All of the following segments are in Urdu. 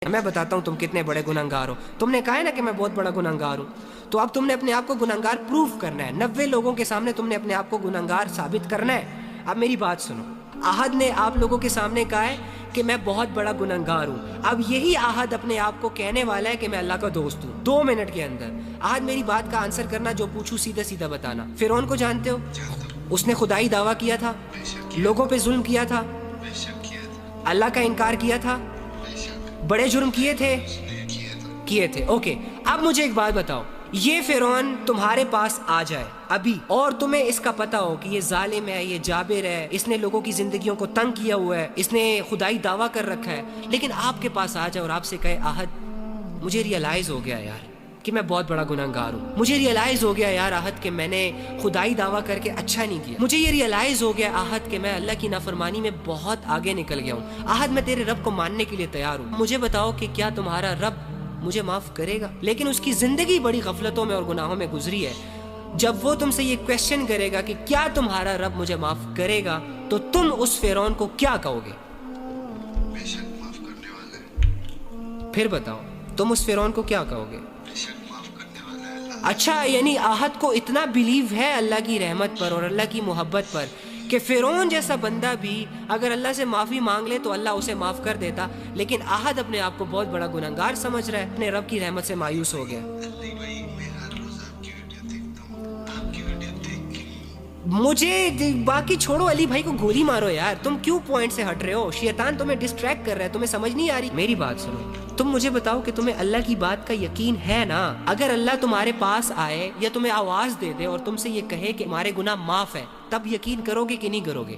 میں بتاتا ہوں تم کتنے بڑے گنہگار ہو. تم نے کہا ہے نا کہ میں بہت بڑا گنہگار ہوں, تو اب تم نے اپنے آپ کو گنہگار پروف کرنا ہے. 90 لوگوں کے سامنے تم نے اپنے آپ کو گنہگار ثابت کرنا ہے. اب میری بات سنو, احد نے آپ لوگوں کے سامنے کہا ہے کہ میں بہت بڑا گنہگار ہوں. اب یہی احد اپنے آپ کو کہنے والا ہے کہ میں اللہ کا دوست ہوں. 2 منٹ کے اندر احد میری بات کا آنسر کرنا, جو پوچھوں سیدھا سیدھا بتانا. فرعون کو جانتے ہو؟ اس نے خدائی دعویٰ کیا تھا, لوگوں پہ ظلم کیا تھا, اللہ کا انکار کیا تھا, بڑے جرم کیے تھے. اوکے, اب مجھے ایک بات بتاؤ, یہ فرعون تمہارے پاس آ جائے ابھی اور تمہیں اس کا پتہ ہو کہ یہ ظالم ہے, یہ جابر ہے, اس نے لوگوں کی زندگیوں کو تنگ کیا ہوا ہے, اس نے خدائی دعویٰ کر رکھا ہے, لیکن آپ کے پاس آ جائے اور آپ سے کہے احد مجھے ریئلائز ہو گیا یار کہ میں بہت بڑا گنہگار ہوں, مجھے ریئلائز ہو گیا یار احد کہ میں نے خدائی دعویٰ کر کے اچھا نہیں کیا, مجھے یہ ریئلائز ہو گیا احد کہ میں اللہ کی نافرمانی میں بہت آگے نکل گیا ہوں. احد میں تیرے رب کو ماننے کے لیے تیار ہوں, مجھے بتاؤ کہ کیا تمہارا رب مجھے معاف کرے گا؟ لیکن اس کی زندگی بڑی غفلتوں میں اور گناہوں میں گزری ہے. جب وہ تم سے یہ کویسچن کرے گا کہ کیا تمہارا رب مجھے معاف کرے گا, تو تم اس فرعون کو کیا کہو گے؟ بے شک معاف کرنے والا ہے. پھر بتاؤ تم اس فرعون کو کیا کہو گے؟ بے شک معاف کرنے والا ہے اللہ. اچھا, یعنی احد کو اتنا بلیو ہے اللہ کی رحمت پر اور اللہ کی محبت پر کہ فرعون جیسا بندہ بھی اگر اللہ سے معافی مانگ لے تو اللہ اسے معاف کر دیتا, لیکن احد اپنے آپ کو بہت بڑا گنہگار سمجھ رہا ہے, اپنے رب کی رحمت سے مایوس ہو گیا. نہیں بھائی, میں ہر روز آپ کی ویڈیو دیکھتا ہوں, آپ کی ویڈیو دیکھ کے مجھے باقی چھوڑو, علی بھائی کو گولی مارو یار, تم کیوں پوائنٹ سے ہٹ رہے ہو؟ شیطان تمہیں ڈسٹریکٹ کر رہا ہے, تمہیں سمجھ نہیں آ رہی. میری بات سنو, تم مجھے بتاؤ کہ تمہیں اللہ کی بات کا یقین ہے نا؟ اگر اللہ تمہارے پاس آئے یا تمہیں آواز دے دے اور تم سے یہ کہے کہ ہمارے گناہ معاف ہے, تب یقین کرو گے کہ نہیں کرو گے؟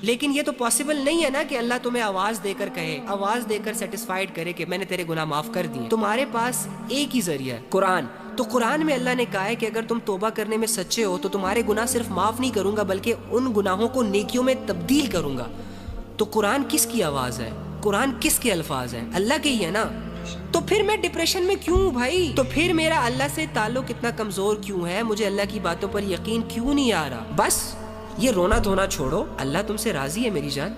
لیکن یہ تو پاسبل نہیں ہے نا کہ اللہ تمہیں آواز دے کر کہے, آواز دے کر سیٹسفائیڈ کرے کہ میں نے تیرے گناہ معاف کر دیے. تمہارے پاس ایک ہی ذریعہ ہے, قرآن. تو قرآن میں اللہ نے کہا ہے کہ اگر تم توبہ کرنے میں سچے ہو تو تمہارے گناہ صرف معاف نہیں کروں گا بلکہ ان گناہوں کو نیکیوں میں تبدیل کروں گا. تو قرآن کس کی آواز ہے؟ قرآن کس کے الفاظ ہیں؟ اللہ کے ہی ہے نا. تو پھر میں ڈپریشن میں کیوں ہوں بھائی؟ تو پھر میرا اللہ سے تعلق اتنا کمزور کیوں ہے؟ مجھے اللہ کی باتوں پر یقین کیوں نہیں آ رہا؟ بس یہ رونا دھونا چھوڑو, اللہ تم سے راضی ہے میری جان,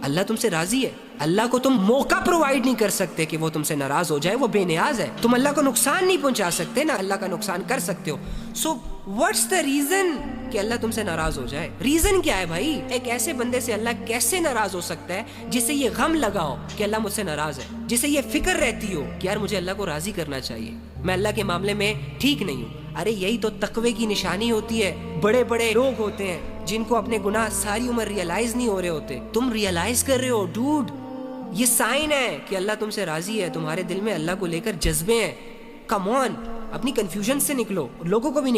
اللہ تم سے راضی ہے. اللہ کو تم موقع پرووائڈ نہیں کر سکتے کہ وہ تم سے ناراض ہو جائے, وہ بے نیاز ہے. تم اللہ کو نقصان نہیں پہنچا سکتے نا اللہ کا نقصان کر سکتے ہو. سو واٹس دا ریزن کہ اللہ تم سے ناراض ہو جائے؟ ریزن کیا ہے بھائی؟ ایک ایسے بندے سے اللہ کیسے ناراض ہو سکتا ہے جسے یہ غم لگا ہو کہ اللہ مجھ سے ناراض ہے, جسے یہ فکر رہتی ہو کہ یار مجھے اللہ کو راضی کرنا چاہیے, میں اللہ کے معاملے میں ٹھیک نہیں ہوں. ارے یہی تو تقوی کی نشانی ہوتی ہے. بڑے بڑے لوگ ہوتے ہیں جن کو اپنے گناہ ساری عمر ریئلائز نہیں ہو رہے ہوتے, تم ریئلائز کر رہے ہو ڈوڈ. یہ سائن ہے کہ اللہ تم سے راضی ہے, تمہارے دل میں اللہ کو لے کر جذبے ہیں. کم آن, اپنی کنفیوژن سے نکلو, لوگوں کو بھی